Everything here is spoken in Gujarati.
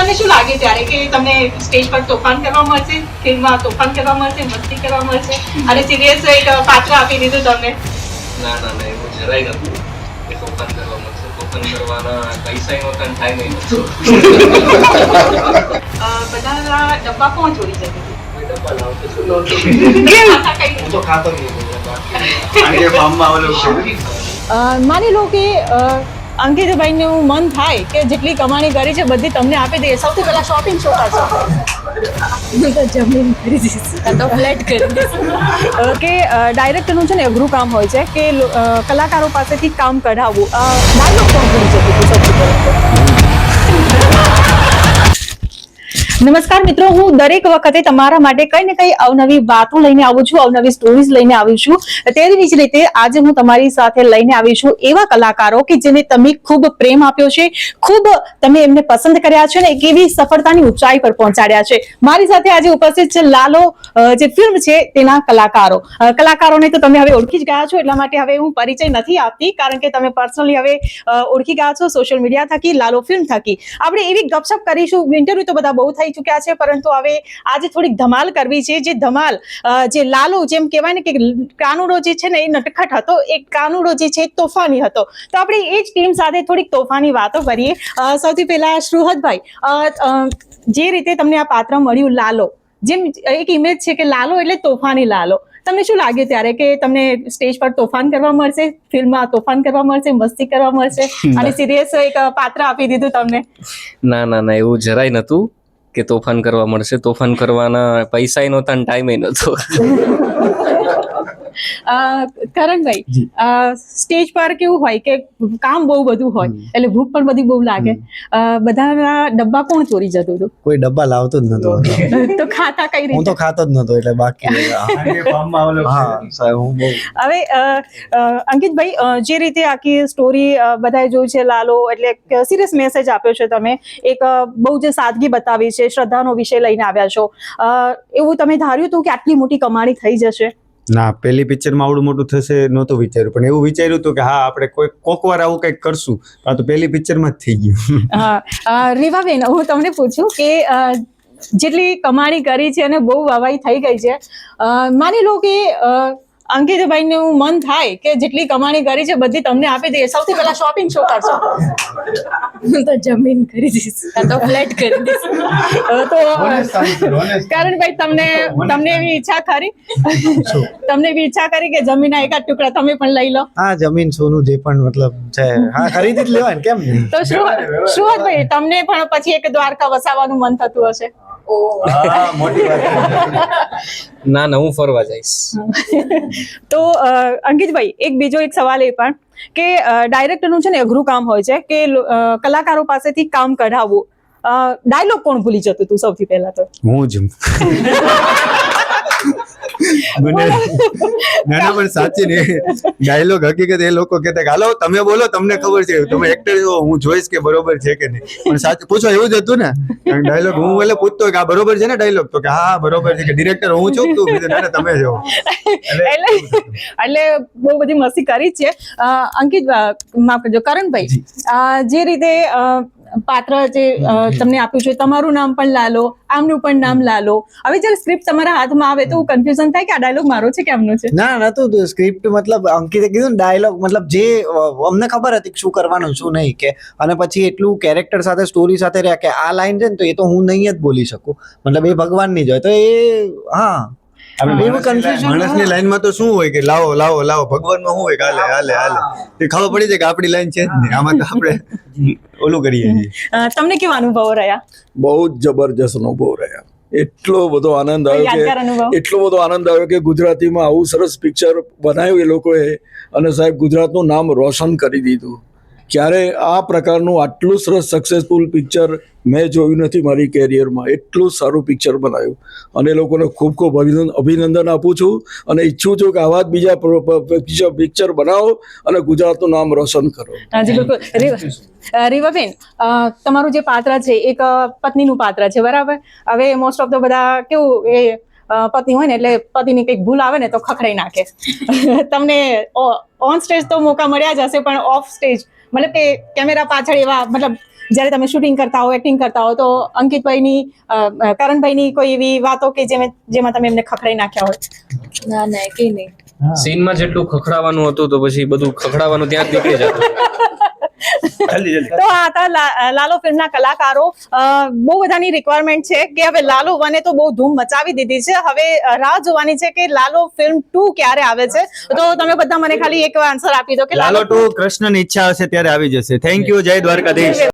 તમને શું લાગે ત્યારે કે તમને સ્ટેજ પર તોફાન કરવા મળશે, ફિલ્મમાં તોફાન કરવા મળશે, મસ્તી કરવા મળશે અને સિરિયસ એક પાત્ર આપી દીધું તમને? ના ના ના, એવું જરાય નથી કે તોફાન કરવા મળશે. તોફાન કરવાના પૈસા નહોતા, ટાઈમ નહોતો. બધાના ડબ્બા કોણ ચોરી જતું હતું? કોઈ ડબ્બા લાવતો નહોતો. હું તો ખાતો જ નહોતો. માની લો કે અંકિતભાઈનું મન થાય કે જેટલી કમાણી કરી છે બધી તમને આપી દે, સૌથી પહેલા શોપિંગ શું કરશો? હું તો જમીન ખરીદીશ, તો ફ્લેટ ખરીદીશ. કે ડાયરેક્ટરનું છે ને અઘરું કામ હોય છે કે કલાકારો પાસેથી કામ કઢાવવું. ડાયલોગ કોણ ભૂલી જતું હતું સૌથી પહેલા? નમસ્કાર મિત્રો, હું દરેક વખતે તમારા માટે કઈ ને કઈ અવનવી વાતો લઈને આવું છું, અવનવી સ્ટોરીઝ લઈને આવી છું. તેવી જ રીતે આજે હું તમારી સાથે લઈને આવી છું એવા કલાકારો કે જેને તમે ખૂબ પ્રેમ આપ્યો છે, ખૂબ તમે એમને પસંદ કર્યા છે ને એક એવી સફળતાની ઊંચાઈ પર પહોંચાડ્યા છે. મારી સાથે આજે ઉપસ્થિત છે લાલો, જે ફિલ્મ છે તેના કલાકારો. કલાકારોને તો તમે હવે ઓળખી જ ગયા છો, એટલા માટે હવે હું પરિચય નથી આપતી, કારણ કે તમે પર્સનલી હવે ઓળખી ગયા છો સોશિયલ મીડિયા થકી, લાલો ફિલ્મ થકી. આપણે એવી ગપશપ કરીશું. ઇન્ટરવ્યુ તો બધા બહુ થઈ ચૂક્યા છે, પરંતુ હવે આજે થોડીક ધમાલ કરવી છે. જે ધમાલ, જે લાલો, જેમ કહેવાય ને કે કાનુડો જે છે ને એ નટખટ હતો, એક કાનુડો જે છે તોફાની હતો. તો આપણે એ જ ટીમ સાથે થોડીક તોફાની વાતો કરીએ. સૌથી પહેલા શ્રુહદભાઈ, જે રીતે તમને આ પાત્ર મળ્યું લાલો, જેમ એક ઇમેજ છે કે લાલો એટલે તોફાની લાલો, તમને શું લાગ્યું ત્યારે કે તમને સ્ટેજ પર તોફાન કરવા મળશે, ફિલ્મમાં તોફાન કરવા મળશે, મસ્તી કરવા મળશે અને સિરિયસ એક પાત્ર આપી દીધું તમને? ના ના ના, એવું જરાય નહોતું કે તોફાન કરવા મળશે. તોફાન કરવાના પૈસા નહોતા, ટાઈમ નહોતો. કરણભાઈ, સ્ટેજ પર કેવું હોય કે કામ બહુ બધું હોય એટલે ભૂખ પણ બધી બહુ લાગે. બધાના ડબ્બા કોણ ચોરી જતું હતું? કોઈ ડબ્બા લાવતો જ નતો. તો ખાતા કઈ હું તો રીતે? ખાતો જ નતો, એટલે બાકી હા સાહેબ હું બહુ. હવે અંકિતભાઈ, જે રીતે આખી સ્ટોરી બધાએ જોઈ છે, લાલો એટલે સિરિયસ મેસેજ આપ્યો છે તમે, એક બહુ જે સાદગી બતાવી છે, શ્રદ્ધાનો વિષય લઈને આવ્યા છો. એવું તમે ધાર્યું હતું કે આટલી મોટી કમાણી થઈ જશે? ના, પહેલી પિક્ચરમાં આવડું મોટું થશે નહોતું વિચાર્યું, પણ એવું વિચાર્યું હતું કે હા આપણે કોક વાર આવું કંઈક કરશું. આ તો પહેલી પિક્ચરમાં જ થઈ ગયું. રીવાબેન, હું તમને પૂછું કે જેટલી કમાણી કરી છે અને બહુ વાવાઈ થઈ ગઈ છે, માની લો કે અંકિતભાઈનું મન થાય કે જેટલી કમાણી કરી છે બધી તમને આપી દે, સૌથી પહેલા શોપિંગ શું કરશો? હું તો જમીન ખરીદીશ, તો ફ્લેટ ખરીદીશ. તો કરણભાઈ, તમને એવી ઈચ્છા ખરી? તમને એવી ઈચ્છા કરી કે જમીનના એકાદ ટુકડા તમે પણ લઈ લો? હા, જમીન સોનું જે પણ મતલબ છે હા ખરીદી જ લેવાય ને, કેમ નહીં? તો શું ભાઈ, તમને પણ પછી એક દ્વારકા વસાવાનું મન થતું હશે? મોટી વાત. ના ના, હું ફરવા જઈશ. તો અંકિતભાઈ, બીજો એક સવાલ એ પણ કે ડાયરેક્ટરનું છે ને અઘરું કામ હોય છે કે કલાકારો પાસેથી કામ કઢાવવું. ડાયલોગ કોણ ભૂલી જતું હતું સૌથી પહેલા? તો હું જ. મને ના ના, પણ સાચી ને ડાયલોગ હકીકત એ લોકો કહેતા કે હાલો તમે બોલો, તમને ખબર છે, તમે એક્ટર છો, હું જોઈશ કે બરોબર છે કે નહીં. પણ સાચું પૂછો એવું જ હતું ને ડાયલોગ. હું એટલે પૂછતો કે આ બરોબર છે ને ડાયલોગ? તો કે હા બરોબર છે. કે ડિરેક્ટર હું છું? તું કીધું ના તમે જો. એટલે બહુ બધી મસ્તી કરી છે. અંકિત, માફ કરજો, કરણભાઈ, જે રીતે પાત્ર જે તમને આપ્યું છે, તમારું નામ પણ લાલો, આમનું પણ નામ લાલો. હવે જયારે સ્ક્રિપ્ટ તમારા હાથમાં આવે તો કન્ફ્યુઝન થાય કે આ ડાયલોગ મારો છે કે આમનો છે? ના નતું સ્ક્રિપ્ટ, મતલબ અંકિતે કીધું ને ડાયલોગ, મતલબ જે અમને ખબર હતી શું કરવાનું શું નહીં કે, અને પછી એટલું કેરેક્ટર સાથે સ્ટોરી સાથે રહ્યા કે આ લાઈન છે ને તો એ તો હું નહીં જ બોલી શકું, મતલબ એ ભગવાનની જ હોય. તો એ હા એવું કન્ફ્યુઝન. માણસની લાઈનમાં તો શું હોય કે લાવો લાવો લાવો, ભગવાનમાં શું હોય કે હાલે હાલે હાલે, એ ખબર પડી જાય કે આપણી લાઈન છે જ નહીં. આમાં તો આપણે ઓલું કરીએ છીએ. તમને કેવા અનુભવો રહ્યા? બહુ જ જબરજસ્ત અનુભવ રહ્યા. એટલો બધો આનંદ યાદગાર અનુભવ? આવ્યો કે એટલો બધો આનંદ આવ્યો કે ગુજરાતીમાં આવું સરસ પિક્ચર બનાવ્યું એ લોકોએ, અને સાહેબ ગુજરાતનું નામ રોશન કરી દીધું. ક્યારે આ પ્રકારનું આટલું સરસ સક્સેસફુલ પિક્ચર મેં જોયું નથી મારી કેરિયરમાં. એટલું સારું પિક્ચર બનાવ્યું અને એ લોકોને ખૂબ ખૂબ અભિનંદન આપું છું અને ઈચ્છું છું કે આવા જ બીજા પિક્ચર બનાવો અને ગુજરાતનું નામ રોશન કરો. હાજી બિલકુલ. રીવાબેન, તમારું જે પાત્ર છે એક પત્નીનું પાત્ર છે, બરાબર? હવે મોસ્ટ ઓફ ધ બધા કેવું એ પત્ની હોય ને એટલે પતિની કંઈક ભૂલ આવે ને તો ખખડાઈ નાખે. તમને ઓન સ્ટેજ તો મોકા મળ્યા જ હશે, પણ ઓફ સ્ટેજ મતલબ કે કેમેરા પાછળ એવા મતલબ જ્યારે તમે શૂટિંગ કરતા હો, એક્ટિંગ કરતા હો, તો અંકિતભાઈની કરણભાઈની કોઈ એવી વાતો કે જેમાં તમે એમને ખખડાઈ નાખ્યા હોય? ના કઈ નહીં. સીનમાં જેટલું ખખડાવાનું હતું તો પછી બધું ખખડાવાનું ત્યાં જ નીકળી જતું. તો આ હતા લાલો ફિલ્મના કલાકારો. બહુ બધાની રિક્વાયરમેન્ટ છે કે હવે લાલો 1 તો બહુ ધૂમ મચાવી દીધી છે. હવે રાહ જોવાની છે કે લાલો ફિલ્મ 2 ક્યારે આવે છે. તો તમે બધા મને ખાલી એક આન્સર આપી દો કે લાલો 2 કૃષ્ણની ઈચ્છા હશે ત્યારે આવી જશે. Thank you. જય દ્વારકાધીશ.